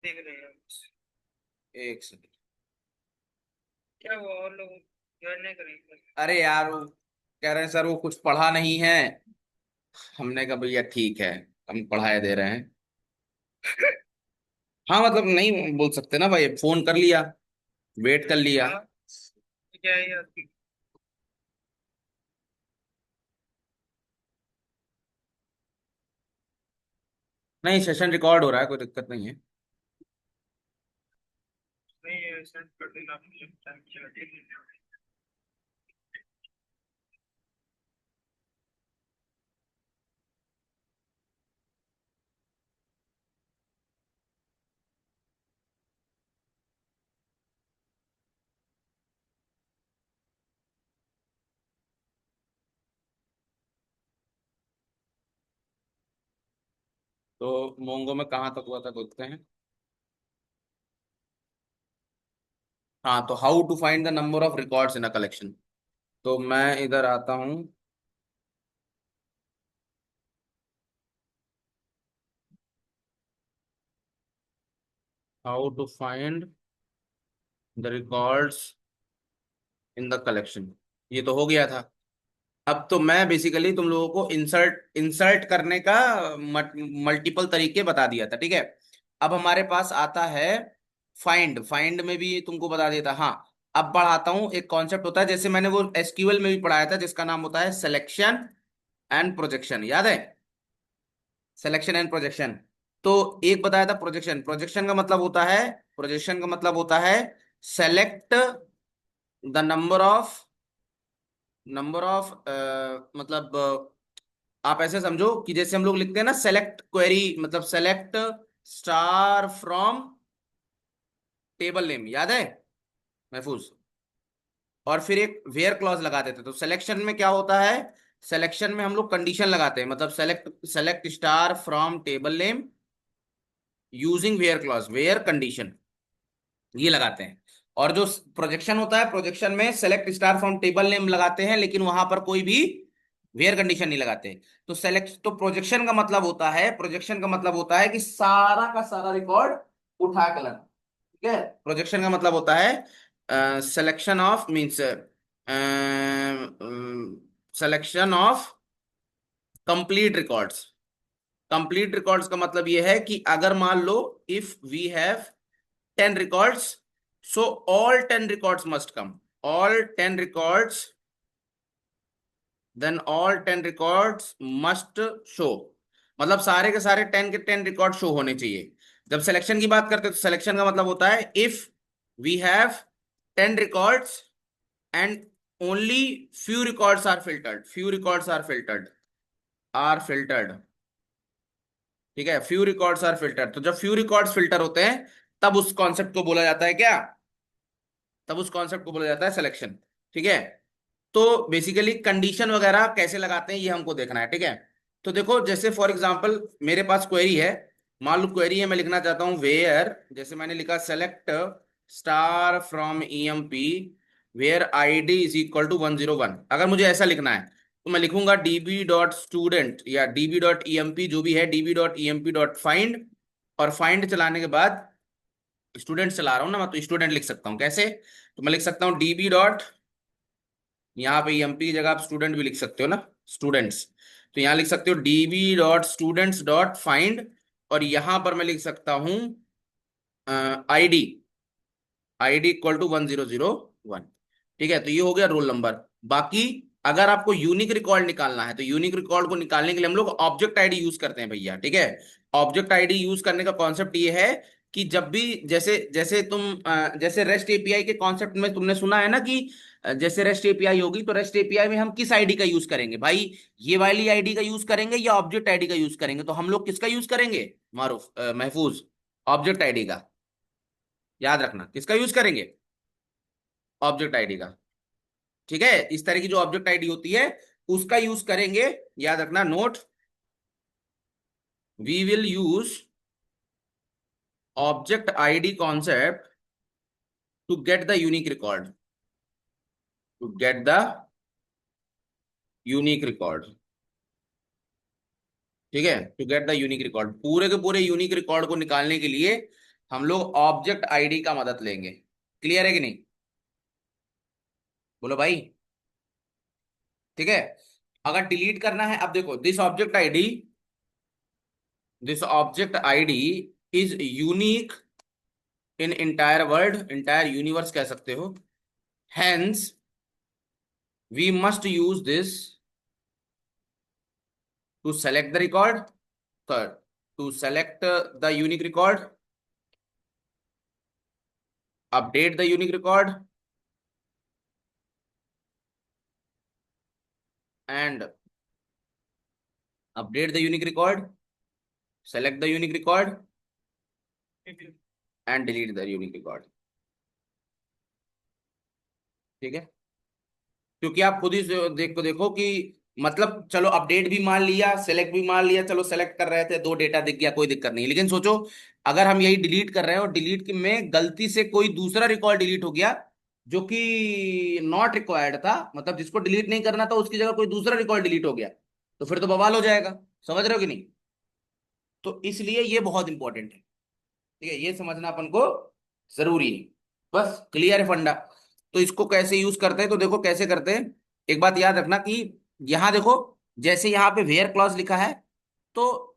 देख रहे हैं। एक सेकंड। क्या हुआ और लोग ज्वाइन नहीं करेंगे? अरे यार वो कह रहे हैं सर वो कुछ पढ़ा नहीं है। हमने कहा भैया ठीक है, हम पढ़ाए दे रहे हैं। हाँ मतलब नहीं बोल सकते ना भाई, फोन कर लिया, वेट कर लिया। हाँ, क्या है यार? नहीं सेशन रिकॉर्ड हो रहा है, कोई दिक्कत नहीं है। नहीं ये सेंड कर देना मुझे, टाइम चला देख लीजिए। तो मोंगो में कहाँ तक हुआ था देखते हैं। हाँ तो how to find the number of records in a collection. तो मैं इधर आता हूँ। How to find the records in the collection, ये तो हो गया था। अब तो मैं बेसिकली तुम लोगों को इंसर्ट इंसर्ट करने का मल्टीपल तरीके बता दिया था, ठीक है। अब हमारे पास आता है फाइंड। फाइंड में भी तुमको बता दिया था, हाँ। अब बढ़ाता हूँ, एक कॉन्सेप्ट होता है जैसे मैंने वो एसक्यूएल में भी पढ़ाया था जिसका नाम होता है सिलेक्शन एंड प्रोजेक्शन, याद है। Selection and projection. तो एक बताया था प्रोजेक्शन। प्रोजेक्शन का मतलब होता है, प्रोजेक्शन का मतलब होता है सेलेक्ट द नंबर ऑफ मतलब आप ऐसे समझो कि जैसे हम लोग लिखते हैं ना सेलेक्ट क्वेरी, मतलब select star from table name, याद है महफूज। और फिर एक वेयर क्लॉज लगा देते, तो सिलेक्शन में क्या होता है, सिलेक्शन में हम लोग कंडीशन लगाते हैं, मतलब select select star from table name using where clause, where condition, ये लगाते हैं। और जो प्रोजेक्शन होता है, प्रोजेक्शन में select star from table name लगाते हैं लेकिन वहां पर कोई भी वेयर कंडीशन नहीं लगाते। तो सेलेक्ट, तो प्रोजेक्शन का मतलब होता है, प्रोजेक्शन का मतलब होता है कि सारा का सारा रिकॉर्ड उठा के लाना, ठीक है। प्रोजेक्शन का मतलब होता है selection of means selection of complete records. Complete records का मतलब यह है कि अगर मान लो if we have 10 records, so all 10 records must come, all 10 records, then all 10 records must show, मतलब सारे के सारे 10 के 10 रिकॉर्ड शो होने चाहिए। जब सिलेक्शन की बात करते हैं तो सिलेक्शन का मतलब होता है if we have 10 records and only few records are filtered, few records are filtered, ठीक है। फ्यू रिकॉर्ड्स आर फिल्टर्ड, तो जब फ्यू रिकॉर्ड्स फिल्टर होते हैं तब उस कॉन्सेप्ट को बोला जाता है क्या, तब उस कॉन्सेप्ट को बोला जाता है सिलेक्शन, ठीक है। तो बेसिकली कंडीशन वगैरह कैसे लगाते हैं ये हमको देखना है, ठीक है। तो देखो जैसे फॉर एग्जांपल मेरे पास क्वेरी है, मान लो क्वेरी है, मैं लिखना चाहता हूँ वेयर, जैसे मैंने लिखा select star from EMP where ID is equal to 101। अगर मुझे ऐसा लिखना है तो मैं लिखूंगा डीबी डॉट स्टूडेंट या डीबी डॉट ईएमपी, जो भी है DB dot EMP dot find, और फाइंड चलाने के बाद स्टूडेंट चला रहा हूँ ना मैं, तो स्टूडेंट लिख सकता हूँ कैसे, तो मैं लिख सकता हूँ डीबी डॉट, यहाँ पे एमपी की जगह आप स्टूडेंट भी लिख सकते हो ना, स्टूडेंट्स। तो यहाँ लिख सकते हो dB dot students dot find, और यहाँ पर मैं लिख सकता हूँ आईडी, आईडी इक्वल टू 1001, ठीक है। तो ये हो गया रोल नंबर। बाकी अगर आपको यूनिक रिकॉर्ड निकालना है तो यूनिक रिकॉर्ड को निकालने के लिए हम लोग ऑब्जेक्ट आईडी यूज करते हैं भैया, ठीक है। ऑब्जेक्ट आईडी यूज करने का कॉन्सेप्ट ये है कि जब भी जैसे जैसे जैसे रेस्ट एपीआई के कॉन्सेप्ट में तुमने सुना है ना कि जैसे रेस्ट एपीआई होगी तो रेस्ट एपीआई में हम किस आईडी का यूज करेंगे भाई, ये वाली आईडी का यूज करेंगे या ऑब्जेक्ट आईडी का यूज करेंगे, तो हम लोग किसका यूज करेंगे मारूफ महफूज, ऑब्जेक्ट आईडी का। याद रखना किसका यूज करेंगे, ऑब्जेक्ट आईडी का, ठीक है। इस तरह की जो ऑब्जेक्ट आईडी होती है उसका यूज करेंगे। याद रखना note, we will use object ID concept to get the unique record, to get the unique record, ठीक है। To get the unique record, पूरे के पूरे यूनिक रिकॉर्ड को निकालने के लिए हम लोग ऑब्जेक्ट आईडी का मदद लेंगे। क्लियर है कि नहीं? बोलो भाई। ठीक है। अगर डिलीट करना है, अब देखो, this object ID is unique in entire world, entire universe कह सकते हो। Hence we must use this to select the record, to select the unique record, update the unique record, and update the unique record, select the unique record, and delete the unique record। ठीक है। क्योंकि आप खुद ही देखो कि मतलब चलो update भी मान लिया, सेलेक्ट भी मान लिया, चलो सेलेक्ट कर रहे थे, दो डेटा दिख गया, कोई दिक्कत नहीं। लेकिन सोचो, अगर हम यही डिलीट कर रहे हैं और डिलीट में गलती से कोई दूसरा रिकॉर्ड डिलीट हो गया जो कि नॉट रिक्वायर्ड था, मतलब जिसको डिलीट नहीं करना था, उसकी जगह कोई दूसरा रिकॉर्ड डिलीट हो गया, तो फिर तो बवाल हो जाएगा। समझ रहे हो कि नहीं? तो इसलिए ये बहुत इंपॉर्टेंट है। ठीक है, ये समझना अपन को जरूरी है। बस क्लियर है फंडा। तो इसको कैसे यूज करते हैं, तो देखो कैसे करते हैं। एक बात याद रखना कि यहां देखो, जैसे यहां पे वेयर क्लॉज लिखा है, तो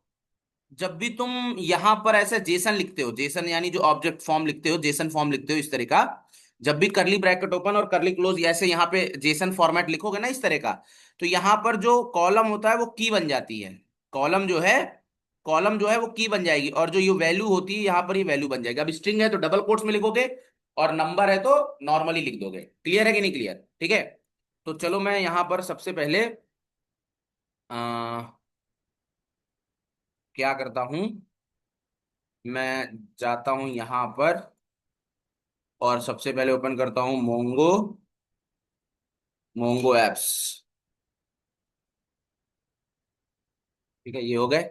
जब भी तुम यहां पर ऐसे जेसन लिखते हो, जेसन यानी जो ऑब्जेक्ट फॉर्म लिखते हो, जेसन फॉर्म लिखते हो इस तरह का, जब भी करली ब्रैकेट ओपन और करली क्लोज ऐसे यहाँ पे जेसन फॉर्मेट लिखोगे ना इस तरह का, तो यहाँ पर जो कॉलम होता है वो की बन जाती है। कॉलम जो है कॉलम जो है वो की बन जाएगी, और जो ये वैल्यू होती है यहाँ पर ये वैल्यू बन जाएगी। अब स्ट्रिंग है तो डबल कोट्स में लिखोगे, और नंबर है तो नॉर्मली लिख दोगे। क्लियर है कि नहीं क्लियर? ठीक है। तो चलो मैं यहाँ पर सबसे पहले आ, क्या करता हूं, मैं जाता हूं यहाँ पर और सबसे पहले ओपन करता हूं मोंगो, मोंगो एप्स। ठीक है, ये हो गए।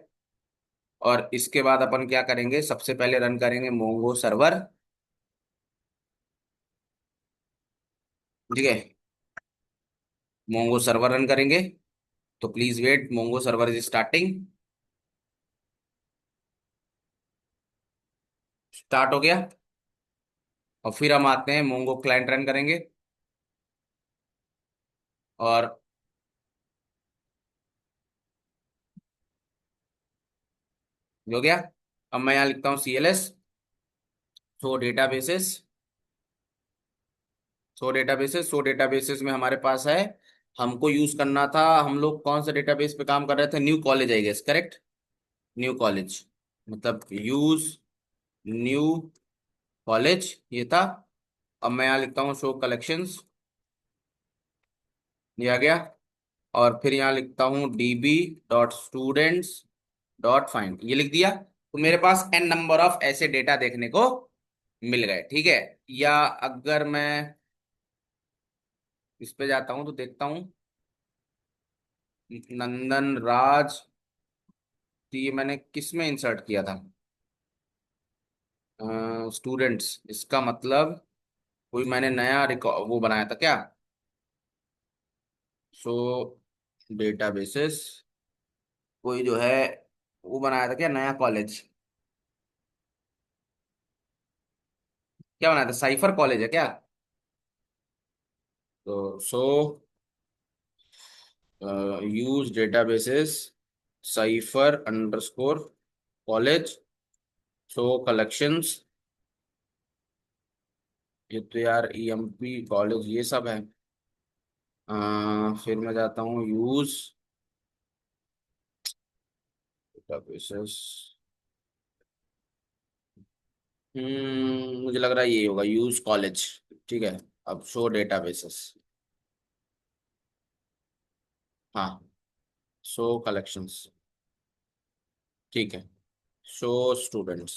और इसके बाद अपन क्या करेंगे, सबसे पहले रन करेंगे मोंगो सर्वर। ठीक है, मोंगो सर्वर रन करेंगे। तो please wait, Mongo server is starting. Start हो गया। और फिर हम आते हैं मोंगो क्लाइंट रन करेंगे। और ये हो गया। अब मैं यहाँ लिखता हूँ CLS, सो डेटाबेसेस, सो डेटाबेसेस में हमारे पास है, हमको यूज करना था, हम लोग कौन सा डेटाबेस पे काम कर रहे थे, new college I guess, correct. New college, मतलब यूज न्यू कॉलेज ये था। अब मैं यहाँ लिखता हूँ शो कलेक्शंस, ये आ गया। और फिर यहाँ लिखता हूँ db.students.find, ये लिख दिया। तो मेरे पास n नंबर ऑफ ऐसे डेटा देखने को मिल गए। ठीक है। या अगर मैं इस पे जाता हूँ तो देखता हूँ नंदन राज, तो ये मैंने किस में इंसर्ट किया था, स्टूडेंट्स, इसका मतलब कोई मैंने नया रिकॉर्ड वो बनाया था क्या। सो डेटाबेसेस, कोई जो है वो बनाया था क्या नया कॉलेज, क्या बनाया था, साइफर कॉलेज है क्या। तो use databases cipher underscore college, so collections, ये तो यार EMP कॉलेज ये सब है। फिर मैं जाता हूँ यूज डेटाबेसेस, मुझे लग रहा है ये होगा यूज कॉलेज। ठीक है। अब शो डेटाबेसेस, हाँ, शो कलेक्शंस। ठीक है, show students,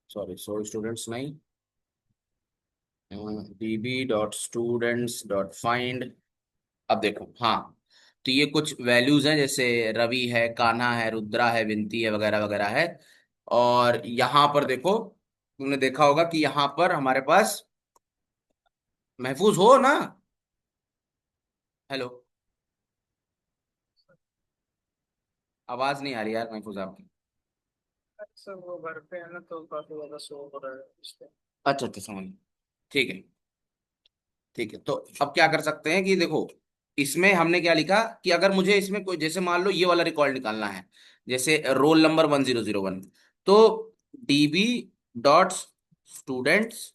sorry show students नहीं, db.students.find। अब देखो, हाँ, तो ये कुछ वैल्यूज हैं, जैसे रवि है, कान्हा है, रुद्रा है, विनती है, वगैरह वगैरह है। और यहाँ पर देखो, तुमने देखा होगा कि यहाँ पर हमारे पास महफूज हो ना। हेलो, आवाज नहीं आ रही यार महफूज आपकी। सर वो घर पे है ना, तो काफी ज्यादा शो हो रहा है इस पे। अच्छा अच्छा, समझ। ठीक है। ठीक है, तो अब क्या कर सकते हैं कि देखो, इसमें हमने क्या लिखा कि अगर मुझे इसमें कोई, जैसे मान लो ये वाला रिकॉर्ड निकालना है, जैसे रोल नंबर 1001, तो dB dot students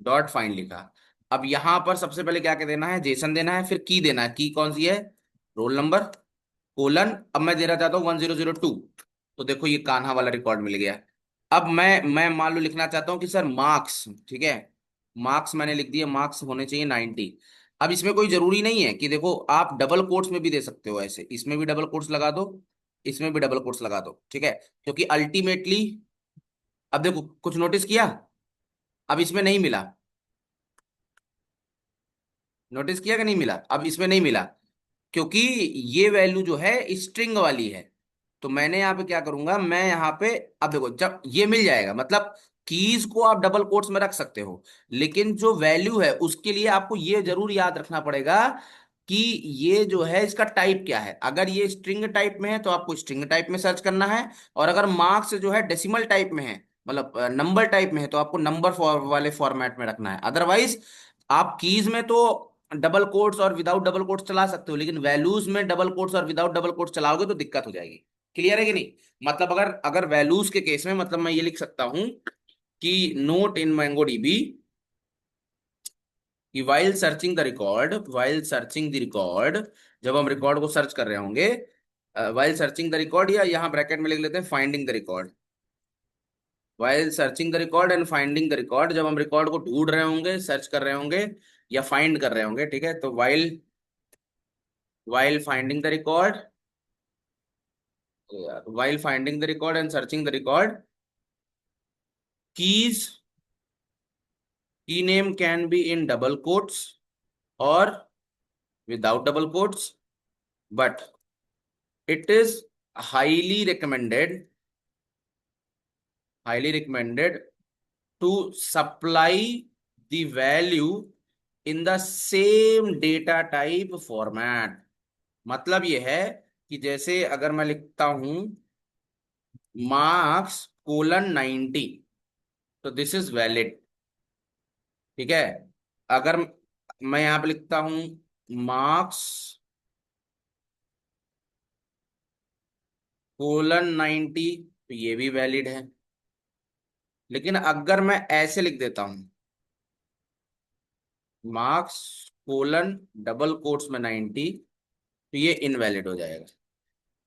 dot find लिखा। अब यहां पर सबसे पहले क्या क्या देना है, जेसन देना है, फिर की देना है। की कौन सी है, रोल नंबर कोलन, अब मैं देना चाहता हूँ 1002। तो देखो ये कान्हा वाला रिकॉर्ड मिल गया। अब मैं मान लो लिखना चाहता हूँ कि सर मार्क्स, ठीक है, मार्क्स मैंने लिख दिया, मार्क्स होने चाहिए 90। अब इसमें कोई जरूरी नहीं है कि देखो, आप डबल कोट्स में भी दे सकते हो, ऐसे इसमें भी डबल कोट्स लगा दो, इसमें भी डबल कोट्स लगा दो, ठीक है, क्योंकि अल्टीमेटली, अब देखो कुछ नोटिस किया, अब इसमें नहीं मिला, नोटिस किया कि नहीं मिला, अब इसमें नहीं मिला, क्योंकि ये वैल्यू जो है स्ट्रिंग वाली है। तो मैंने यहाँ पे क्या करूंगा, मैं यहाँ पे, अब देखो जब ये मिल जाएगा, मतलब कीज को आप डबल कोट्स में रख सकते हो, लेकिन जो वैल्यू है उसके लिए आपको ये जरूर याद रखना पड़ेगा कि ये जो है इसका टाइप क्या है। अगर ये स्ट्रिंग टाइप में है तो आपको स्ट्रिंग टाइप में सर्च करना है, और अगर मार्क्स जो है डेसिमल टाइप में है, मतलब नंबर टाइप में है, तो आपको नंबर वाले फॉर्मेट में रखना है। अदरवाइज आप कीज में तो डबल कोट्स और विदाउट डबल कोट्स चला सकते हो, लेकिन वैल्यूज में डबल कोट्स और विदाउट डबल कोट्स चलाओगे तो दिक्कत हो जाएगी। क्लियर है कि नहीं? मतलब अगर अगर वैल्यूज के केस में, मतलब मैं ये लिख सकता हूं कि नोट इन मैंगो डीबी कि while searching the record, while searching the record, जब हम रिकॉर्ड को सर्च कर रहे होंगे, वाइल सर्चिंग द रिकॉर्ड, या यहाँ ब्रैकेट में लिख लेते हैं finding the record, while searching the record and finding the record, जब हम रिकॉर्ड को ढूंढ रहे होंगे, सर्च कर रहे होंगे या फाइंड कर रहे होंगे, ठीक है, तो while, while finding the record, while finding the record and searching the record, keys, key name can be in double quotes or without double quotes, but it is highly recommended, highly recommended to supply the value in the same data type format। मतलब ये है कि जैसे अगर मैं लिखता हूं marks colon 90, तो दिस इज वैलिड, ठीक है। अगर मैं यहां पे लिखता हूं मार्क्स कोलन 90, तो ये भी वैलिड है। लेकिन अगर मैं ऐसे लिख देता हूं मार्क्स कोलन डबल कोट्स में 90, तो ये इनवैलिड हो जाएगा।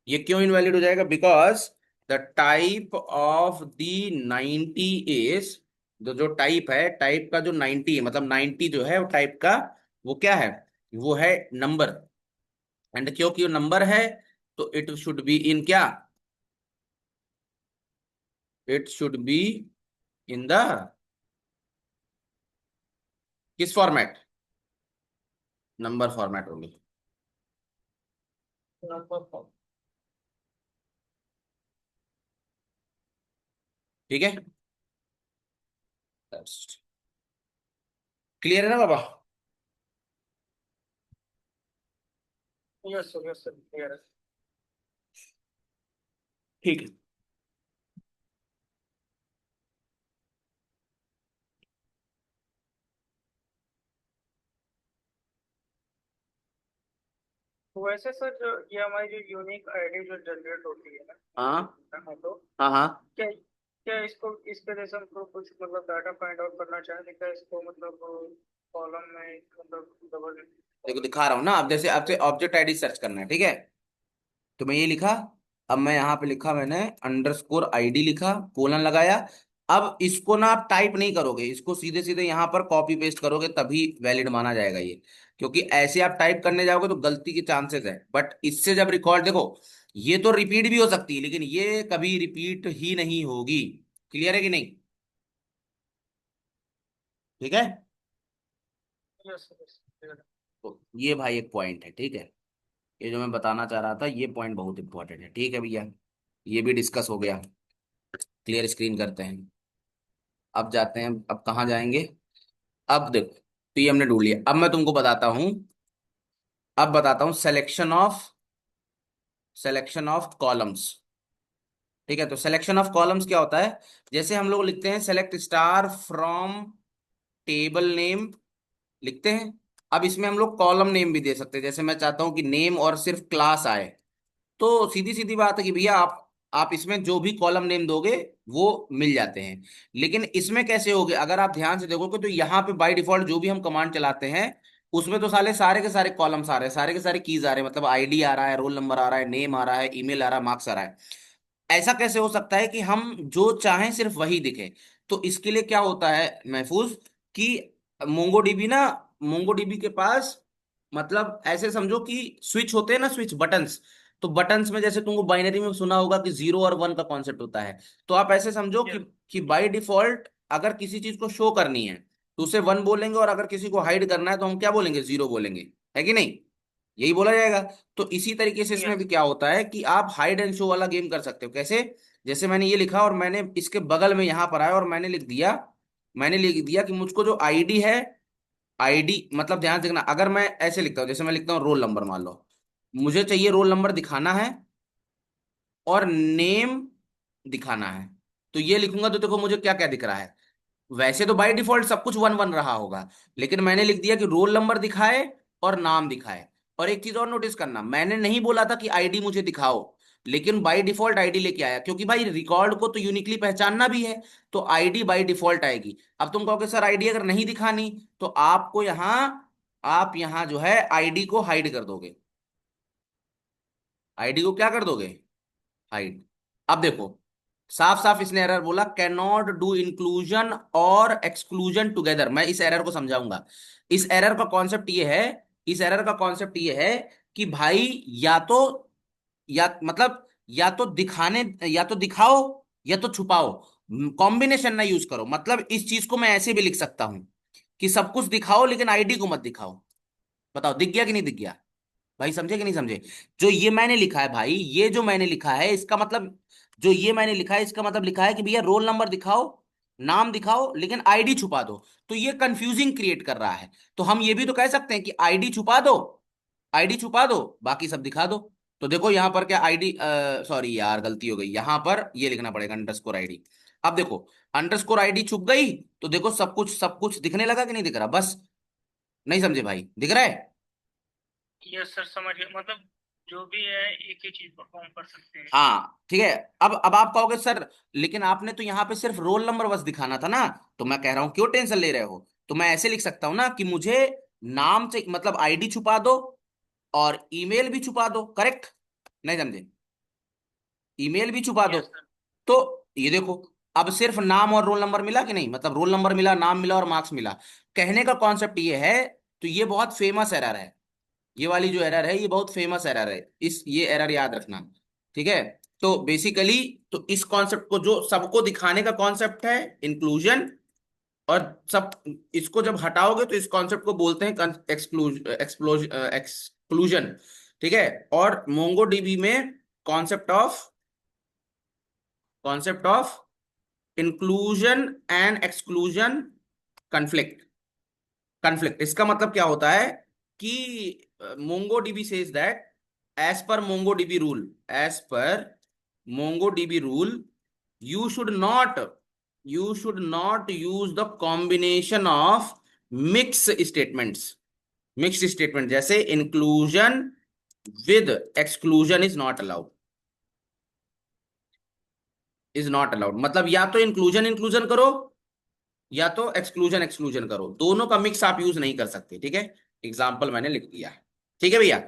ये क्यों इनवैलिड हो जाएगा? Because the type of the 90 is, जो जो टाइप है, टाइप का जो 90 है, मतलब 90 जो है वो टाइप का, वो क्या है, वो है नंबर। एंड क्योंकि वो नंबर है, तो इट शुड बी इन क्या, it should be in the किस फॉर्मेट, नंबर फॉर्मेट होगी। नंबर। ठीक है, क्लियर है ना बाबा? यस सर क्लियर है। ठीक है। वैसे सर जो ये हमारी जो यूनिक आईडी जो जनरेट होती है ना, हाँ हाँ तो हाँ हाँ। क्या क्या इसको इसके जैसे हमको कुछ मतलब डाटा फाइंड आउट करना चाहें, क्या इसको मतलब कॉलम में मतलब डबल देखो कॉलम दिखा रहा हूँ ना, अब जैसे आपसे में। ऑब्जेक्ट आईडी सर्च करना है, ठीक है, तो मैं ये लिखा, अब मैं यहाँ पे लिखा, मैंने अंडरस्कोर आईडी लिखा, कोलन लगाया। अब इसको ना आप टाइप नहीं करोगे, इसको सीधे सीधे यहाँ पर कॉपी पेस्ट करोगे, तभी वैलिड माना जाएगा ये। क्योंकि ऐसे आप टाइप करने जाओगे तो गलती के चांसेस है, बट इससे जब रिकॉर्ड देखो, ये तो रिपीट भी हो सकती है, लेकिन ये कभी रिपीट ही नहीं होगी। क्लियर है कि नहीं? ठीक है, यस यस क्लियर है। तो ये भाई एक पॉइंट है, ठीक है, ये जो मैं बताना चाह रहा था, ये पॉइंट बहुत इंपॉर्टेंट है, ठीक है भैया, ये भी डिस्कस हो गया। क्लियर स्क्रीन करते हैं। अब जाते हैं, अब कहाँ जाएंगे? अब देखो, तो ये हमने ढूंढ लिया, अब मैं तुमको बताता हूं, अब बताता हूं selection of, selection of columns. ठीक है, तो सिलेक्शन ऑफ कॉलम्स क्या होता है, जैसे हम लोग लिखते हैं select star from table name, लिखते हैं। अब इसमें हम लोग कॉलम नेम भी दे सकते हैं, जैसे मैं चाहता हूं कि नेम और सिर्फ क्लास आए, तो सीधी सीधी बात है कि भैया आप इसमें जो भी कॉलम नेम दोगे वो मिल जाते हैं। लेकिन इसमें कैसे होगे, अगर आप ध्यान से देखोगे तो यहाँ पे बाय डिफॉल्ट जो भी हम कमांड चलाते हैं उसमें तो सारे के सारे कॉलम्स आ रहे हैं, सारे के सारे कीज आ रहे हैं, मतलब आईडी आ रहा है, रोल नंबर आ रहा है, नेम आ रहा है, ईमेल आ रहा है, मार्क्स आ रहा है। ऐसा कैसे हो सकता है कि हम जो चाहें सिर्फ वही दिखे? तो इसके लिए क्या होता है महफूज, कि मोंगोडीबी ना, मोंगोडीबी के पास मतलब ऐसे समझो कि स्विच होते हैं ना, स्विच बटन्स। तो बटन्स में जैसे तुमको बाइनरी में सुना होगा कि 0 और 1 का कॉन्सेप्ट होता है, तो आप ऐसे समझो यस। कि बाय डिफॉल्ट अगर किसी चीज को शो करनी है तो उसे 1 बोलेंगे, और अगर किसी को हाइड करना है तो हम क्या बोलेंगे, 0 बोलेंगे, है कि नहीं? यही बोला जाएगा। तो इसी तरीके से इसमें भी यस। क्या होता है कि आप हाइड एंड शो वाला गेम कर सकते हो। कैसे? जैसे मैंने ये लिखा और मैंने इसके बगल में यहां पर आया और मैंने लिख दिया कि मुझको जो आईडी है, आईडी मतलब ध्यान से देखना, अगर मैं ऐसे लिखता हूं, जैसे मैं लिखता हूँ रोल नंबर, मान लो मुझे चाहिए रोल नंबर दिखाना है और नेम दिखाना है, तो ये लिखूंगा तो देखो मुझे क्या क्या दिख रहा है। वैसे तो बाय डिफॉल्ट सब कुछ 1 1 रहा होगा, लेकिन मैंने लिख दिया कि रोल नंबर दिखाए और नाम दिखाए। और एक चीज और नोटिस करना, मैंने नहीं बोला था कि आईडी मुझे दिखाओ, लेकिन बाय डिफॉल्ट आईडी लेके आया, क्योंकि भाई रिकॉर्ड को तो यूनिकली पहचानना भी है, तो आईडी बाय डिफॉल्ट आएगी। अब तुम कहोगे सर आईडी अगर नहीं दिखानी, तो आप यहां जो है आईडी को हाइड कर दोगे, आईडी को क्या कर दोगे, हाइड। अब देखो, साफ साफ इसने एरर बोला, कैन नॉट डू इंक्लूजन और एक्सक्लूजन टुगेदर। मैं इस एरर को समझाऊंगा। इस एरर का कॉन्सेप्ट ये है, इस एरर का कॉन्सेप्ट ये है कि भाई या तो, या मतलब या तो दिखाने, या तो दिखाओ या तो छुपाओ, कॉम्बिनेशन ना यूज करो। मतलब इस चीज को मैं ऐसे भी लिख सकता हूं कि सब कुछ दिखाओ लेकिन आईडी को मत दिखाओ। बताओ दिख गया कि नहीं दिख गया? भाई समझे कि नहीं समझे? जो ये मैंने लिखा है भाई, ये जो मैंने लिखा है इसका मतलब, जो ये मैंने लिखा है इसका मतलब लिखा है कि भैया रोल नंबर दिखाओ, नाम दिखाओ, लेकिन आईडी छुपा दो। तो ये कंफ्यूजिंग क्रिएट कर रहा है। तो हम ये भी तो कह सकते हैं कि आईडी छुपा दो, आईडी छुपा दो, बाकी सब दिखा दो। तो देखो यहां पर क्या आईडी, सॉरी यार गलती हो गई, यहां पर ये लिखना पड़ेगा अंडरस्कोर आईडी। अब देखो अंडरस्कोर आईडी छुप गई, तो देखो सब कुछ दिखने लगा कि नहीं दिख रहा? बस, नहीं समझे भाई, दिख रहा है? यस सर, समझ गए, मतलब जो भी है एक ही चीज परफॉर्म कर सकते हैं। हाँ ठीक है। अब आप कहोगे सर लेकिन आपने तो यहाँ पे सिर्फ रोल नंबर बस दिखाना था ना। तो मैं कह रहा हूं क्यों टेंशन ले रहे हो, तो मैं ऐसे लिख सकता हूं ना कि मुझे नाम से मतलब आईडी छुपा दो और ईमेल भी छुपा दो, करेक्ट? नहीं समझे? ईमेल भी छुपा दो। Yes sir. तो ये देखो, अब सिर्फ नाम और रोल नंबर मिला कि नहीं, मतलब रोल नंबर मिला, नाम मिला और मार्क्स मिला। कहने का कॉन्सेप्ट ये है, तो ये बहुत फेमस एरर है, ये वाली जो एरर है ये बहुत फेमस एरर है, इस ये एरर याद रखना। ठीक है, तो बेसिकली, तो इस कॉन्सेप्ट को जो सबको दिखाने का कॉन्सेप्ट है इंक्लूजन, और सब इसको जब हटाओगे तो इस कॉन्सेप्ट को बोलते हैं एक्सक्लूजन। ठीक है, और मोंगो डीबी में concept of inclusion and exclusion conflict, conflict इसका मतलब क्या होता है कि MongoDB says that as per MongoDB rule you should not you should not use the combination of mix statements. Mix statement जैसे inclusion with exclusion is not allowed, मतलब या तो इंक्लूजन इंक्लूजन करो या तो एक्सक्लूजन एक्सक्लूजन करो, दोनों का मिक्स आप यूज नहीं कर सकते। ठीक है, एग्जाम्पल मैंने लिख दिया। ठीक है भैया,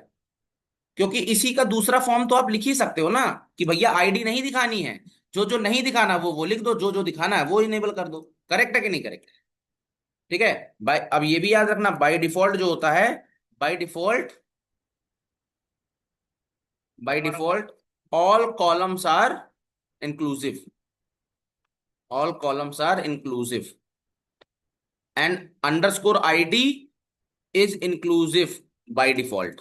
क्योंकि इसी का दूसरा फॉर्म तो आप लिख ही सकते हो ना, कि भैया आईडी नहीं दिखानी है, जो जो नहीं दिखाना वो लिख दो, जो जो दिखाना है वो इनेबल कर दो। करेक्ट है कि नहीं करेक्ट? ठीक है। बाय अब ये भी याद रखना, बाय डिफॉल्ट जो होता है, बाय डिफॉल्ट बाय हमारा default all columns are inclusive, all columns are inclusive and underscore ID is inclusive by default.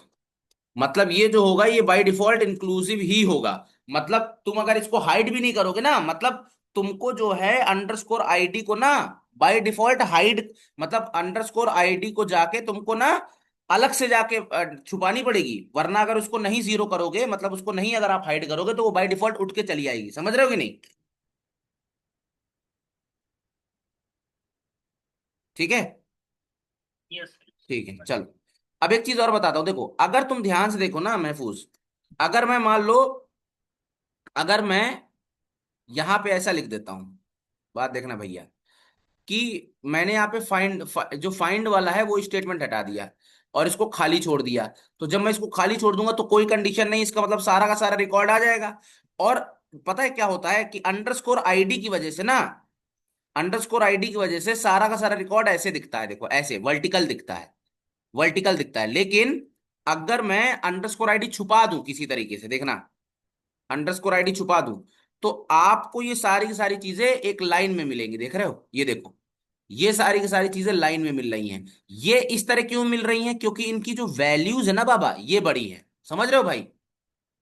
मतलब ये जो होगा ये बाय डिफॉल्ट इंक्लूसिव ही होगा। मतलब तुम अगर इसको हाइड भी नहीं करोगे ना, मतलब तुमको जो है अंडरस्कोर आईडी को ना बाय डिफॉल्ट हाइड, मतलब अंडरस्कोर आईडी को जाके तुमको ना अलग से जाके छुपानी पड़ेगी, वरना अगर उसको नहीं जीरो करोगे, मतलब उसको नहीं अगर आप हाइड करोगे, तो वो बाय डिफॉल्ट उठ के चली आएगी। समझ रहे हो कि नहीं? ठीक है। यस। ठीक है चलो। अब एक चीज और बताता हूं, देखो अगर तुम ध्यान से देखो ना महफूज, अगर मैं मान लो, अगर मैं यहां पे ऐसा लिख देता हूं, बात देखना भैया, कि मैंने यहाँ पे जो फाइंड वाला है वो स्टेटमेंट हटा दिया और इसको खाली छोड़ दिया। तो जब मैं इसको खाली छोड़ दूंगा तो कोई कंडीशन नहीं, इसका मतलब सारा का सारा रिकॉर्ड आ जाएगा। और पता है क्या होता है कि अंडरस्कोर आईडी की वजह से ना, अंडरस्कोर आईडी की वजह से सारा का सारा रिकॉर्ड ऐसे दिखता है, देखो ऐसे वर्टिकल दिखता है, वर्टिकल दिखता है। लेकिन अगर मैं अंडरस्कोर आईडी छुपा दूं किसी तरीके से, देखना, अंडरस्कोर आईडी छुपा दूं, तो आपको ये सारी की सारी चीजें एक लाइन में मिलेंगी। देख रहे हो, ये देखो, ये सारी की सारी चीजें लाइन में मिल रही हैं। ये इस तरह क्यों मिल रही हैं? क्योंकि इनकी जो वैल्यूज है ना बाबा, ये बड़ी है। समझ रहे हो भाई?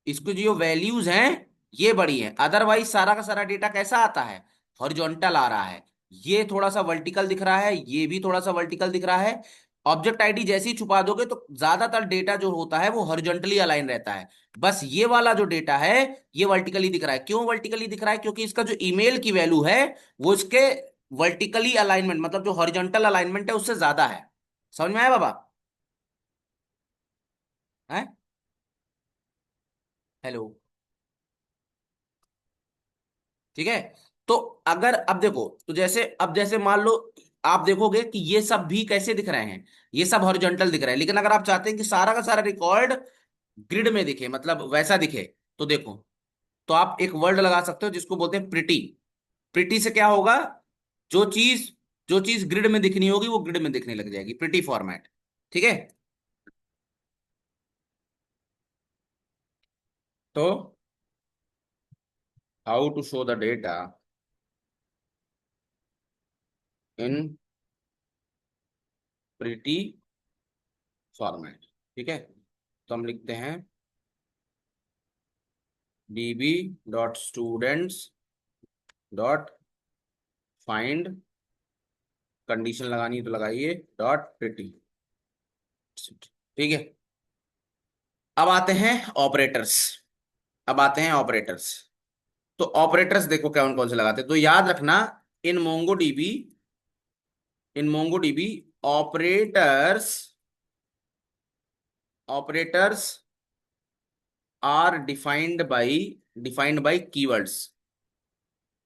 इसको जो वैल्यूज हैं ये बड़ी है, अदरवाइज सारा का सारा डेटा कैसा आता है? हॉरिजॉन्टल आ रहा है। ये थोड़ा सा वर्टिकल दिख रहा है, ये भी थोड़ा सा वर्टिकल दिख रहा है। ऑब्जेक्ट आईडी जैसे ही छुपा दोगे तो ज्यादातर डेटा जो होता है वो हॉरिजॉन्टली अलाइन रहता है। बस ये वाला जो डेटा है ये वर्टिकली दिख रहा है। क्यों वर्टिकली दिख रहा है? क्योंकि इसका जो ईमेल की वैल्यू है वो इसके वर्टिकली अलाइनमेंट, मतलब जो हॉरिजॉन्टल अलाइनमेंट है उससे ज्यादा है। समझ में आया बाबा? है? हेलो? ठीक है। तो अगर अब देखो, तो जैसे अब जैसे मान लो, आप देखोगे कि ये सब भी कैसे दिख रहे हैं, ये सब हॉरिजॉन्टल दिख रहे हैं। लेकिन अगर आप चाहते हैं कि सारा का सारा रिकॉर्ड ग्रिड में दिखे, मतलब वैसा दिखे, तो देखो, तो आप एक वर्ड लगा सकते हो जिसको बोलते हैं प्रिटी। प्रिटी से क्या होगा? जो चीज जो चीज ग्रिड में दिखनी होगी वो ग्रिड में दिखने लग जाएगी, प्रिटी फॉर्मेट। ठीक है। तो how to show the data in pretty format? ठीक है। तो हम लिखते हैं db dot students dot find, condition लगानी है तो लगाइए, डॉट प्रिटी। ठीक है। अब आते हैं ऑपरेटर्स। अब आते हैं ऑपरेटर्स। तो ऑपरेटर्स देखो कौन कौन से लगाते हैं, तो याद रखना, in Mongo DB, in Mongo DB operators, operators are defined by keywords.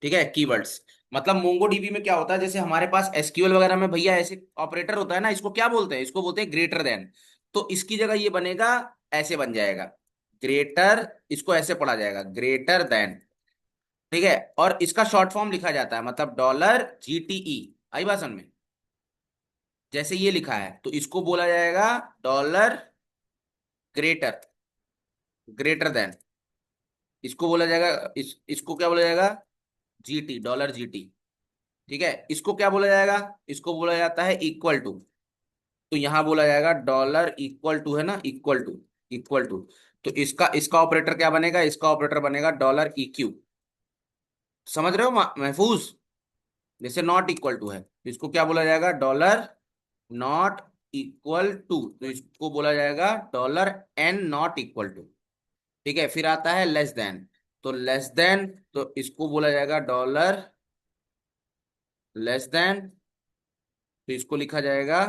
ठीक है, कीवर्ड्स। मतलब मोंगोडीबी में क्या होता है, जैसे हमारे पास एसक्यूएल वगैरह में भैया ऐसे ऑपरेटर होता है ना, इसको क्या बोलते हैं? इसको बोलते हैं ग्रेटर देन। तो इसकी जगह ये बनेगा, ऐसे बन जाएगा, ग्रेटर, इसको ऐसे पढ़ा जाएगा, ग्रेटर देन। ठीक है। और इसका शॉर्ट फॉर्म लिखा जाता है, मतलब $GTE। आई बात समझ में? जैसे ये लिखा है तो इसको बोला जाएगा डॉलर ग्रेटर, ग्रेटर देन। इसको बोला जाएगा, इसको क्या बोला जाएगा? GT, $GT। ठीक है। इसको क्या बोला जाएगा? इसको बोला जाता है इक्वल टू। तो यहां बोला जाएगा डॉलर इक्वल टू, है ना, इक्वल टू, इक्वल टू। तो इसका इसका ऑपरेटर क्या बनेगा? इसका ऑपरेटर बनेगा $EQ। समझ रहे हो महफूज? जैसे नॉट इक्वल टू है तो इसको क्या बोला जाएगा? Dollar not equal to. तो इसको बोला जाएगा $N नॉट इक्वल टू। ठीक है। फिर आता है लेस देन। तो लेस देन, तो इसको बोला जाएगा डॉलर लेस देन। तो इसको लिखा जाएगा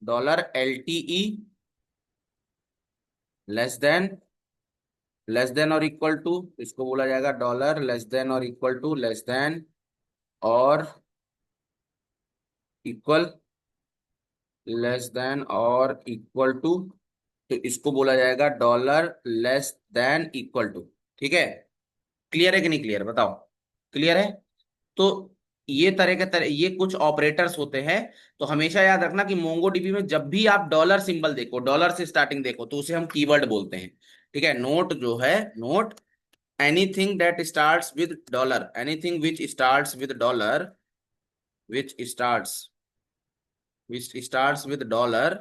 $LTE, less than, less than और इक्वल टू। इसको बोला जाएगा डॉलर लेस देन और इक्वल टू, लेस देन और इक्वल, लेस देन और इक्वल टू। तो इसको बोला जाएगा dollar less than equal to. ठीक है। क्लियर है कि नहीं क्लियर, बताओ? क्लियर है? तो ये तरह के तरह ये कुछ ऑपरेटर्स होते हैं। तो हमेशा याद रखना कि मोंगोडीबी में जब भी आप डॉलर सिंबल देखो, डॉलर से स्टार्टिंग देखो, तो उसे हम कीवर्ड बोलते हैं। ठीक है। नोट जो है, note anything that starts with dollar, anything which starts with dollar, which starts with dollar,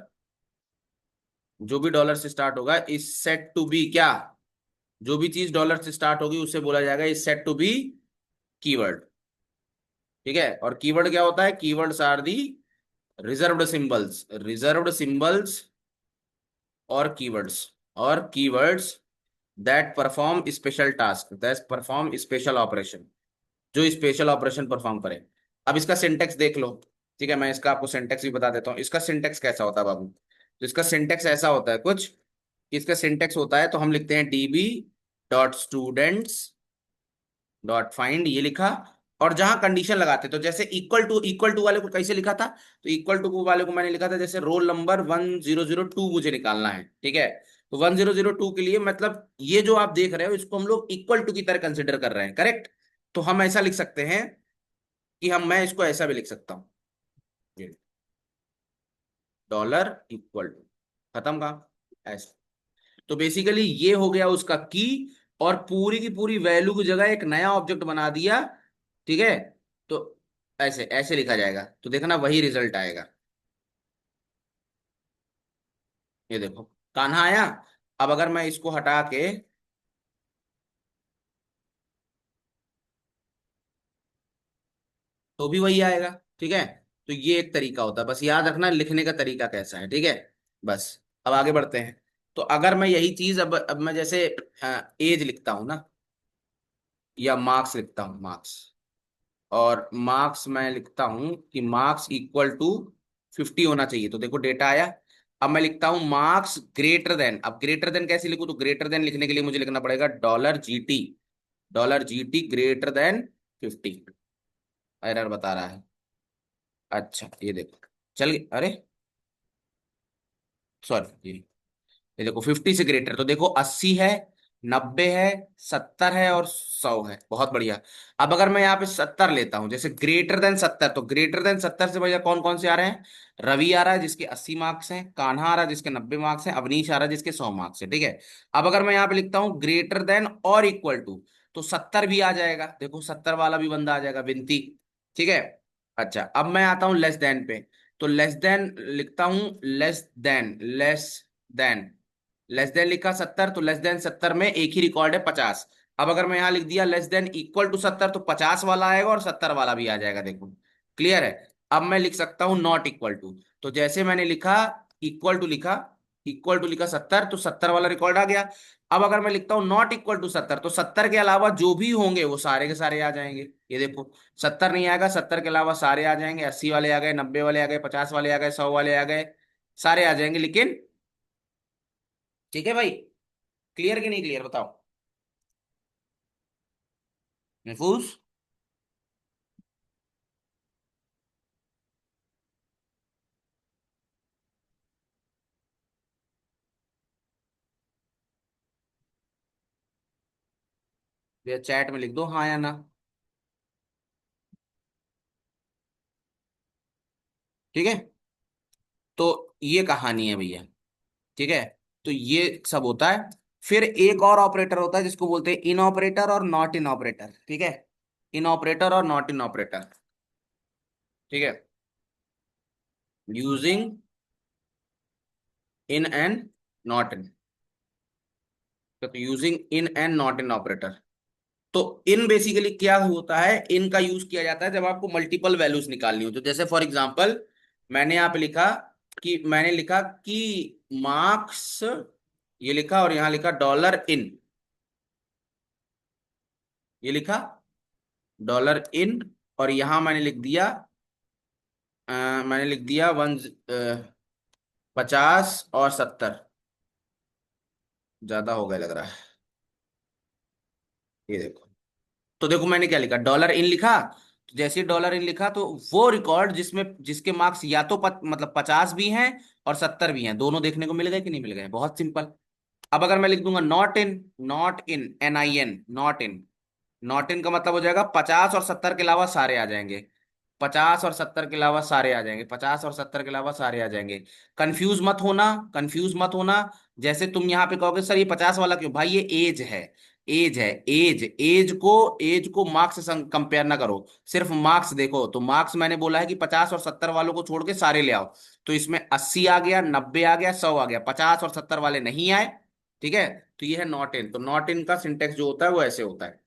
जो भी डॉलर से स्टार्ट होगा इज सेट टू बी क्या? जो भी चीज डॉलर से स्टार्ट होगी उसे बोला जाएगा is set to be keyword. ठीक है। और कीवर्ड क्या होता है? Keywords are the reserved symbols, reserved symbols और keywords that perform special task, that perform special operation, जो स्पेशल ऑपरेशन परफॉर्म करे। अब इसका सिंटेक्स देख लो। ठीक है, मैं इसका आपको सिंटेक्स भी बता देता हूँ। इसका सिंटेक्स कैसा होता है बाबू? तो इसका सिंटेक्स ऐसा होता है कुछ, इसका सिंटेक्स होता है, तो हम लिखते हैं dB dot students dot find, ये लिखा। और जहां कंडीशन लगाते, तो जैसे इक्वल टू वाले को कैसे लिखा था, तो इक्वल टू वाले को मैंने लिखा था जैसे रोल नंबर 1002 मुझे निकालना है। ठीक है, तो 1002 के लिए मतलब ये जो आप देख रहे हो इसको हम लोग इक्वल टू की तरह कंसिडर कर रहे हैं, करेक्ट। तो हम ऐसा लिख सकते हैं कि मैं इसको ऐसा भी लिख सकता हूँ, डॉलर इक्वल टू, खत्म का ऐसा। तो बेसिकली ये हो गया उसका की, और पूरी की पूरी वैल्यू की जगह एक नया ऑब्जेक्ट बना दिया। ठीक है, तो ऐसे ऐसे लिखा जाएगा, तो देखना वही रिजल्ट आएगा। ये देखो कान्हा आया। अब अगर मैं इसको हटा के, तो भी वही आएगा। ठीक है, तो ये एक तरीका होता है, बस याद रखना लिखने का तरीका कैसा है। ठीक है, बस। अब आगे बढ़ते हैं। तो अगर मैं यही चीज अब मैं जैसे एज लिखता हूं ना, या मार्क्स लिखता हूँ, मार्क्स, और मार्क्स मैं लिखता हूं कि मार्क्स इक्वल टू 50 होना चाहिए, तो देखो डेटा आया। अब मैं लिखता हूं मार्क्स ग्रेटर देन, अब ग्रेटर देन कैसे लिखूं, तो ग्रेटर देन लिखने के लिए मुझे लिखना पड़ेगा dollar GT greater than 50। Error बता रहा है। अच्छा ये देखो, चल अरे सॉरी, ये देखो 50 से ग्रेटर, तो देखो 80 है, 90 है, 70 है और 100 है, बहुत बढ़िया। अब अगर मैं यहाँ पे 70 लेता हूं, जैसे ग्रेटर देन 70, तो ग्रेटर देन 70 से भैया कौन कौन से आ रहे हैं? रवि आ रहा है जिसके 80 मार्क्स हैं, कान्हा आ रहा है जिसके 90 मार्क्स हैं, अवनीश आ रहा है जिसके 100 मार्क्स है। ठीक है, अब अगर मैं यहाँ पे लिखता हूँ ग्रेटर देन और इक्वल टू, तो 70 भी आ जाएगा, देखो 70 वाला भी बंदा आ जाएगा, विनती। ठीक है, अच्छा अब मैं आता हूँ लेस देन पे, तो लेस देन लिखता हूँ, देन लेस देन लिखा 70, तो लेस देन 70 में एक ही रिकॉर्ड है 50। अब अगर मैं यहां लिख दिया लेस देन इक्वल टू 70, तो 50 वाला आएगा और 70 वाला भी आ जाएगा, देखो क्लियर है। अब मैं लिख सकता हूं नॉट इक्वल टू, तो जैसे मैंने लिखा इक्वल टू लिखा, इक्वल टू लिखा 70, तो 70 वाला रिकॉर्ड आ गया। अब अगर मैं लिखता हूं नॉट इक्वल टू 70, तो 70 के अलावा जो भी होंगे वो सारे के सारे आ जाएंगे। ये देखो 70 नहीं आएगा, 70 के अलावा सारे आ जाएंगे, 80 वाले आ गए, 90 वाले आ गए, 50 वाले आ गए, 100 वाले आ गए, सारे आ जाएंगे। लेकिन ठीक है भाई, क्लियर कि नहीं क्लियर बताओ? महफूज, भैया चैट में लिख दो हाँ या ना। ठीक है, तो ये कहानी है भैया। ठीक है, तो ये सब होता है। फिर एक और ऑपरेटर होता है जिसको बोलते हैं इन ऑपरेटर और नॉट इन ऑपरेटर। ठीक है, इन ऑपरेटर और नॉट इन ऑपरेटर। ठीक है, using in and not in, तो using in and not in operator. तो इन बेसिकली क्या होता है, इन का यूज किया जाता है जब आपको मल्टीपल वैल्यूज निकालनी हो। तो जैसे फॉर एग्जांपल मैंने यहाँ पे लिखा कि मार्क्स, ये लिखा और यहाँ लिखा डॉलर इन, ये लिखा डॉलर इन, और यहाँ मैंने लिख दिया 50 और 70, ज्यादा हो गया लग रहा है। ये देखो, तो देखो मैंने क्या लिखा, डॉलर इन लिखा। तो जैसे ही डॉलर इन लिखा, तो वो रिकॉर्ड जिसमें जिसके मार्क्स या तो मतलब 50 भी हैं और 70 भी हैं, दोनों देखने को मिल गए कि नहीं मिल गए, बहुत सिंपल। अब अगर मैं लिख दूंगा नॉट इन, नॉट इन का मतलब हो जाएगा 50 और 70 के अलावा सारे आ जाएंगे, 50 और 70 के अलावा सारे आ जाएंगे, 50 और 70 के अलावा सारे आ जाएंगे। कंफ्यूज मत होना, कंफ्यूज मत होना। जैसे तुम यहाँ पे कहोगे सर ये 50 वाला क्यों भाई, ये एज है, एज को मार्क्स से कंपेयर ना करो, सिर्फ मार्क्स देखो। तो मार्क्स मैंने बोला है कि 50 और 70 वालों को छोड़ के सारे ले आओ, तो इसमें 80 आ गया, 90 आ गया, 100 आ गया, 50 और 70 वाले नहीं आए। ठीक है, तो ये है नॉट इन। तो नॉट इन का सिंटेक्स जो होता है वो ऐसे होता है।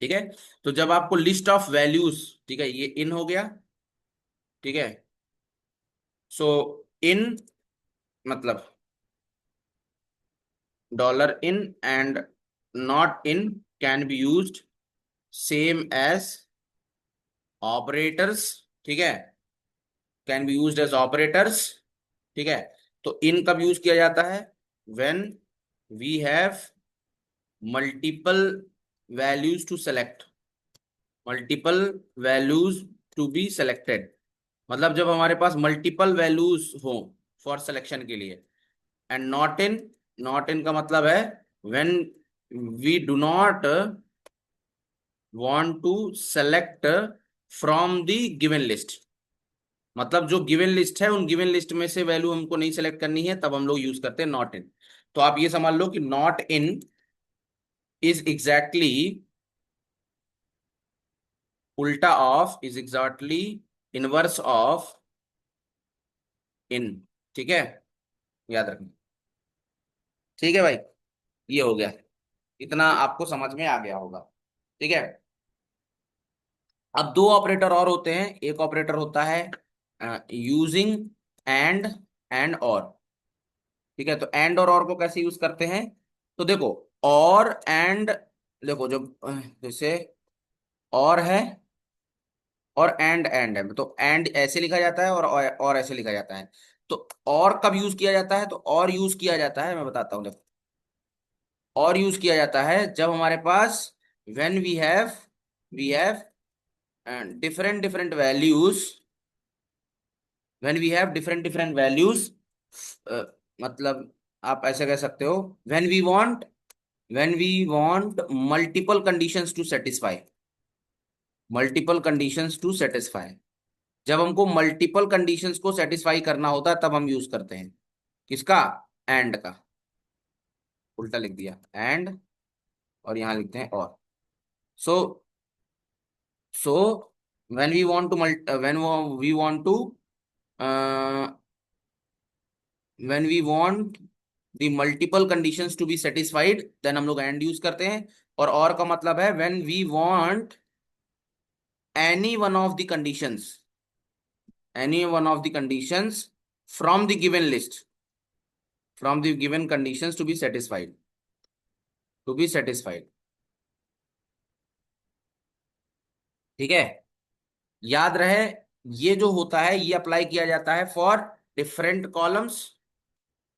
ठीक है, तो जब आपको लिस्ट ऑफ वैल्यूज, ठीक है ये इन हो गया। ठीक है, सो इन मतलब dollar in and not in can be used same as operators, ठीक है, can be used as operators, ठीक है। तो इन कब यूज किया जाता है? When we have multiple values to select, multiple values to be selected, मतलब जब हमारे पास मल्टीपल वैल्यूज हो फॉर सिलेक्शन के लिए। And not in, not in का मतलब है when we do not want to select from the given list, मतलब जो गिवन लिस्ट है उन गिवन लिस्ट में से वैल्यू हमको नहीं सेलेक्ट करनी है, तब हम लोग यूज करते हैं नॉट इन। तो आप ये समझ लो कि नॉट इन इज एग्जैक्टली उल्टा of, is exactly inverse of in, ठीक है, याद रखना। ठीक है भाई, ये हो गया, इतना आपको समझ में आ गया होगा, ठीक है। अब दो ऑपरेटर और होते हैं, एक ऑपरेटर होता है यूजिंग एंड, एंड और, ठीक है। तो एंड और को कैसे यूज करते हैं? तो देखो, और एंड, देखो जब जैसे और है और एंड है, तो एंड ऐसे लिखा जाता है और ऐसे लिखा जाता है। तो और कब यूज किया जाता है? तो और यूज किया जाता है, मैं बताता हूँ देखो, और यूज किया जाता है जब हमारे पास when we have different different values, when we have different different values, मतलब आप ऐसे कह सकते हो, when we want, when we want multiple conditions to satisfy, multiple conditions to satisfy, जब हमको मल्टीपल कंडीशंस को सेटिस्फाई करना होता है तब हम यूज करते हैं किसका? एंड का। उल्टा लिख दिया एंड, और यहां लिखते हैं और। So so when we want to when we want to when we want the multiple conditions to be satisfied, then हम लोग एंड यूज करते हैं। और का मतलब है when we want any one of the conditions, any one of the conditions from the given list, from the given conditions to be satisfied, to be satisfied, ठीक है। याद रहे, ये जो होता है ये अप्लाई किया जाता है फॉर डिफरेंट कॉलम्स,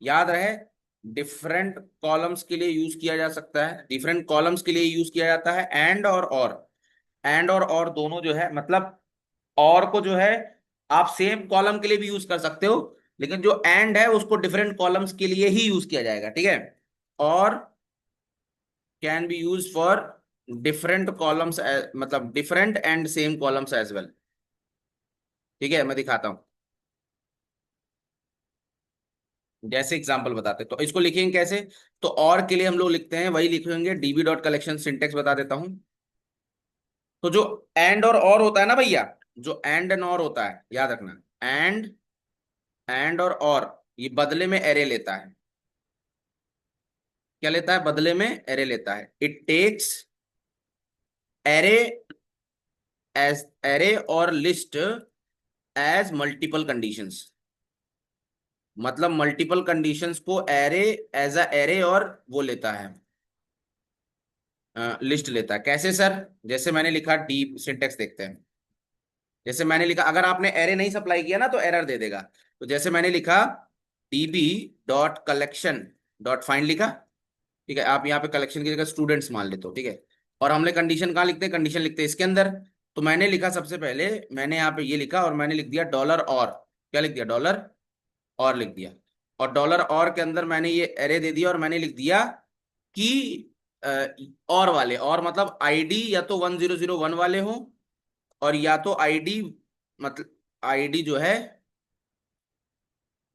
याद रहे, डिफरेंट कॉलम्स के लिए यूज किया जा सकता है, डिफरेंट कॉलम्स के लिए यूज किया जाता है एंड और एंड और दोनों जो है, मतलब और को जो है आप सेम कॉलम के लिए भी यूज कर सकते हो, लेकिन जो एंड है उसको डिफरेंट कॉलम्स के लिए ही यूज किया जाएगा, ठीक है। और can be use for different columns, मतलब different and same columns as well, ठीक है। मैं दिखाता हूं, जैसे एग्जांपल बताते हैं। तो इसको लिखेंगे कैसे? तो और के लिए हम लोग लिखते हैं, वही लिखेंगे डीबी डॉट कलेक्शन, सिंटेक्स बता देता हूं। तो जो एंड और होता है ना भैया, जो एंड और होता है, याद रखना, एंड और ये बदले में एरे लेता है, क्या लेता है? बदले में एरे लेता है। It takes array as array और लिस्ट एज मल्टीपल कंडीशंस, मतलब मल्टीपल कंडीशंस को एरे, एज अ एरे और वो लेता है, लिस्ट लेता है। कैसे सर? जैसे मैंने लिखा, डीप सिंटेक्स देखते हैं। जैसे मैंने लिखा, अगर आपने एरे नहीं सप्लाई किया ना तो एरर दे देगा। तो जैसे मैंने लिखा dB dot collection dot find लिखा, ठीक है। आप यहाँ पे कलेक्शन की जगह स्टूडेंट्स मान लेते हो, ठीक है। और हमने कंडीशन कहाँ लिखते हैं? कंडीशन लिखते हैं इसके अंदर। तो मैंने लिखा, सबसे पहले मैंने यहाँ पे ये लिखा और मैंने लिख दिया डॉलर और, क्या लिख दिया? डॉलर और लिख दिया। और डॉलर और के अंदर मैंने ये एरे दे दिया और मैंने लिख दिया कि और वाले, और मतलब आईडी या तो 1001 वाले हो, और या तो आईडी, मतलब आईडी जो है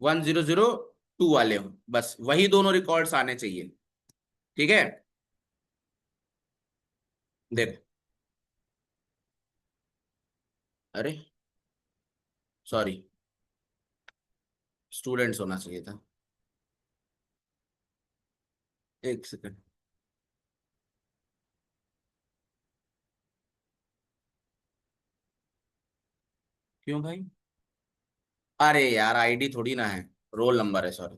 1002 वाले हो, बस वही दोनों रिकॉर्ड्स आने चाहिए, ठीक है। देखो, अरे सॉरी, स्टूडेंट्स होना चाहिए था। एक सेकंड, क्यों भाई? अरे यार, आईडी थोड़ी ना है, रोल नंबर है, सॉरी।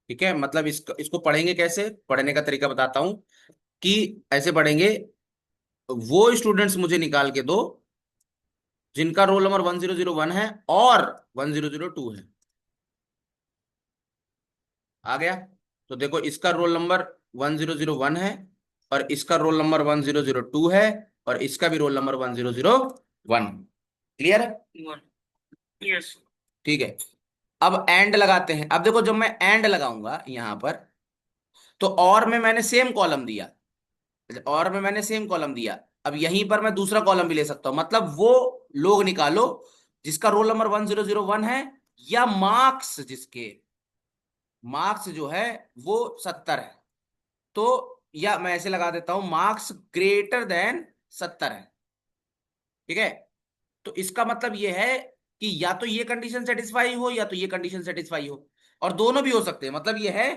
ठीक है, मतलब इसको इसको पढ़ेंगे कैसे, पढ़ने का तरीका बताता हूं कि ऐसे पढ़ेंगे, वो स्टूडेंट्स मुझे निकाल के दो जिनका रोल नंबर 1001 है और 1002 है। आ गया? तो देखो, इसका रोल नंबर 1001 है और इसका रोल नंबर 1002 है और इसका भी रोल नंबर 1001। क्लियर है? वन। यस। ठीक है। अब एंड लगाते हैं। अब देखो, जब मैं एंड लगाऊंगा यहां पर, तो और में मैंने सेम कॉलम दिया, और में मैंने सेम कॉलम दिया। अब यहीं पर मैं दूसरा कॉलम भी ले सकता हूं, मतलब वो लोग निकालो जिसका रोल नंबर 1001 है या मार्क्स, जिसके मार्क्स जो है वो 70 है। तो या मैं ऐसे लगा देता हूं, मार्क्स ग्रेटर देन 70 है। ठीक है? तो इसका मतलब ये है कि या तो ये कंडीशन सेटिस्फाई हो या तो ये कंडीशन सेटिस्फाई हो, और दोनों भी हो सकते हैं। मतलब ये है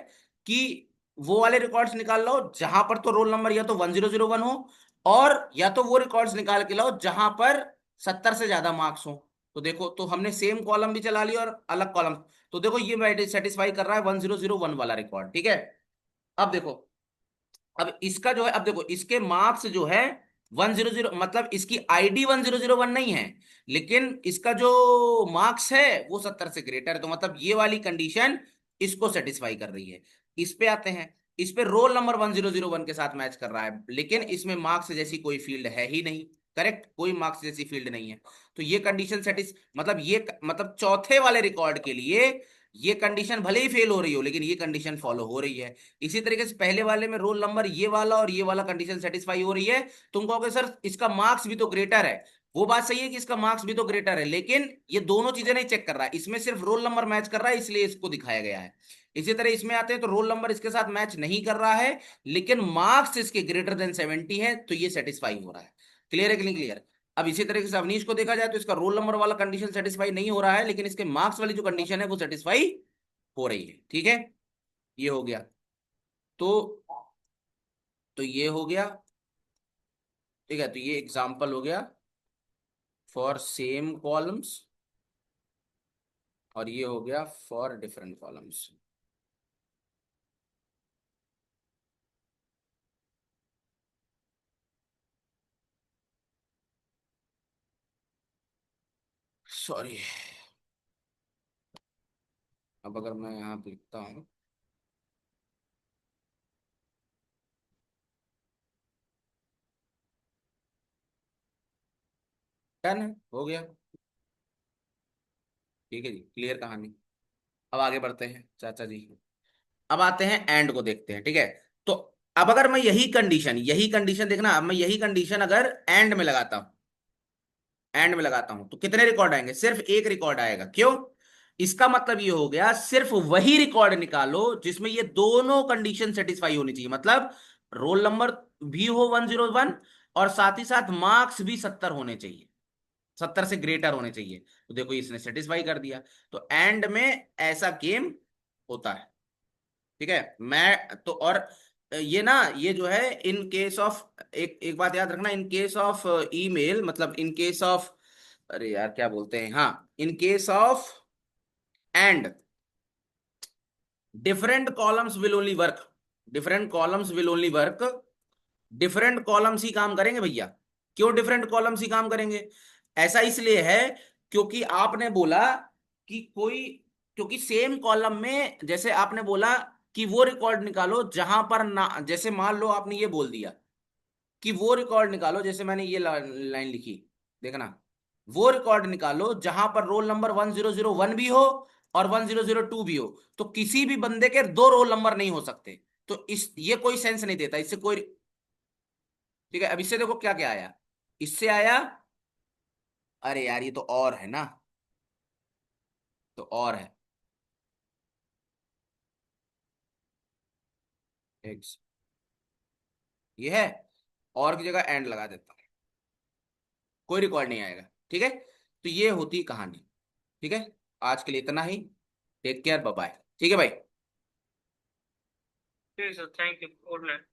कि वो वाले रिकॉर्ड्स निकाल लो जहां पर तो रोल नंबर या तो 1001 हो, और या तो वो रिकॉर्ड्स निकाल के लाओ जहां पर 70 से ज्यादा मार्क्स हो। तो देखो, तो हमने सेम कॉलम भी चला लिया और अलग कॉलम। तो देखो, ये सेटिस्फाई कर रहा है 1001 वाला रिकॉर्ड। ठीक है? अब देखो, अब इसका जो है, अब देखो इसके मार्क्स जो है 100, मतलब इसकी आईडी 1001 नहीं है, लेकिन इसका जो मार्क्स है वो 70 से ग्रेटर है। तो मतलब ये वाली कंडीशन इसको सेटिस्फाई कर रही है। इस पे आते हैं। इस पे रोल नंबर 1001 के साथ मैच कर रहा है, लेकिन इसमें मार्क्स जैसी कोई फील्ड है ही नहीं। करेक्ट, कोई मार्क्स जैसी फील्ड नहीं है। तो ये कंडीशन सेटिस मतलब ये मतलब चौथे वाले रिकॉर्ड के लिए ये कंडीशन भले ही फेल हो रही हो, लेकिन ये कंडीशन फॉलो हो रही है। इसी तरीके से पहले वाले में रोल नंबर ये वाला और ये वाला कंडीशन सेटिस्फाई हो रही है। तुम कहोगे सर इसका मार्क्स भी तो ग्रेटर है। वो बात सही है कि इसका मार्क्स भी तो ग्रेटर है, लेकिन ये दोनों चीजें नहीं चेक कर रहा है, इसमें सिर्फ रोल नंबर मैच कर रहा है, इसलिए इसको दिखाया गया है। इसी तरह इसमें आते हैं तो रोल नंबर इसके साथ मैच नहीं कर रहा है, लेकिन मार्क्स इसके ग्रेटर देन 70 है, तो ये सेटिस्फाई हो रहा है। क्लियर है कि नहीं क्लियर? अब इसी तरीके से अवनीश को देखा जाए तो इसका रोल नंबर वाला कंडीशन सेटिस्फाई नहीं हो रहा है, लेकिन इसके मार्क्स वाली जो कंडीशन है वो सेटिस्फाई हो रही है। ठीक है? ये हो गया। तो ये हो गया। ठीक है, तो ये एग्जांपल हो गया फॉर सेम कॉलम्स, और ये हो गया फॉर डिफरेंट कॉलम्स। सॉरी। अब अगर मैं यहाँ पे लिखता हूँ, 10 है, हो गया। ठीक है जी, क्लियर कहानी। अब आगे बढ़ते हैं चाचा जी। अब आते हैं एंड को देखते हैं। ठीक है? तो अब अगर मैं यही कंडीशन देखना, अब मैं यही कंडीशन अगर एंड में लगाता हूं, एंड में लगाता हूं, तो कितने रिकॉर्ड आएंगे? सिर्फ एक रिकॉर्ड आएगा। क्यों? इसका मतलब ये हो गया, सिर्फ वही रिकॉर्ड निकालो जिसमें ये दोनों कंडीशन सेटिस्फाई होनी चाहिए। मतलब रोल नंबर भी हो 101 और साथ ही साथ मार्क्स भी 70 होने चाहिए, 70 से ग्रेटर होने चाहिए। तो देखो, इसने सेटिस्फाई कर दिया। तो एंड में ऐसा गेम होता है। ठीक है? मैं तो, और ये ना, ये जो है इन केस ऑफ, एक एक बात याद रखना, इन केस ऑफ ईमेल, मतलब इन केस ऑफ, अरे यार क्या बोलते हैं, हाँ, in case of and, different columns will only work. Different columns will only work. Different columns ही काम करेंगे भैया। क्यों डिफरेंट कॉलम्स ही काम करेंगे? ऐसा इसलिए है क्योंकि आपने बोला कि कोई, क्योंकि सेम कॉलम में, जैसे आपने बोला कि वो रिकॉर्ड निकालो जहां पर ना, जैसे मान लो आपने ये बोल दिया कि वो रिकॉर्ड निकालो, जैसे मैंने ये लाइन लिखी, देखना, वो रिकॉर्ड निकालो जहां पर रोल नंबर 1001 भी हो और 1002 भी हो। तो किसी भी बंदे के दो रोल नंबर नहीं हो सकते। तो इस ये कोई सेंस नहीं देता, इससे कोई। ठीक है? अब इससे देखो क्या क्या आया। इससे आया, अरे यार ये तो और है ना, तो और है X, ये है, और की जगह एंड लगा देता हूं, कोई रिकॉर्ड नहीं आएगा। ठीक है? तो ये होती कहानी। ठीक है? आज के लिए इतना ही। Take care, bye bye. ठीक है भाई? ठीक है sir, thank you, good night.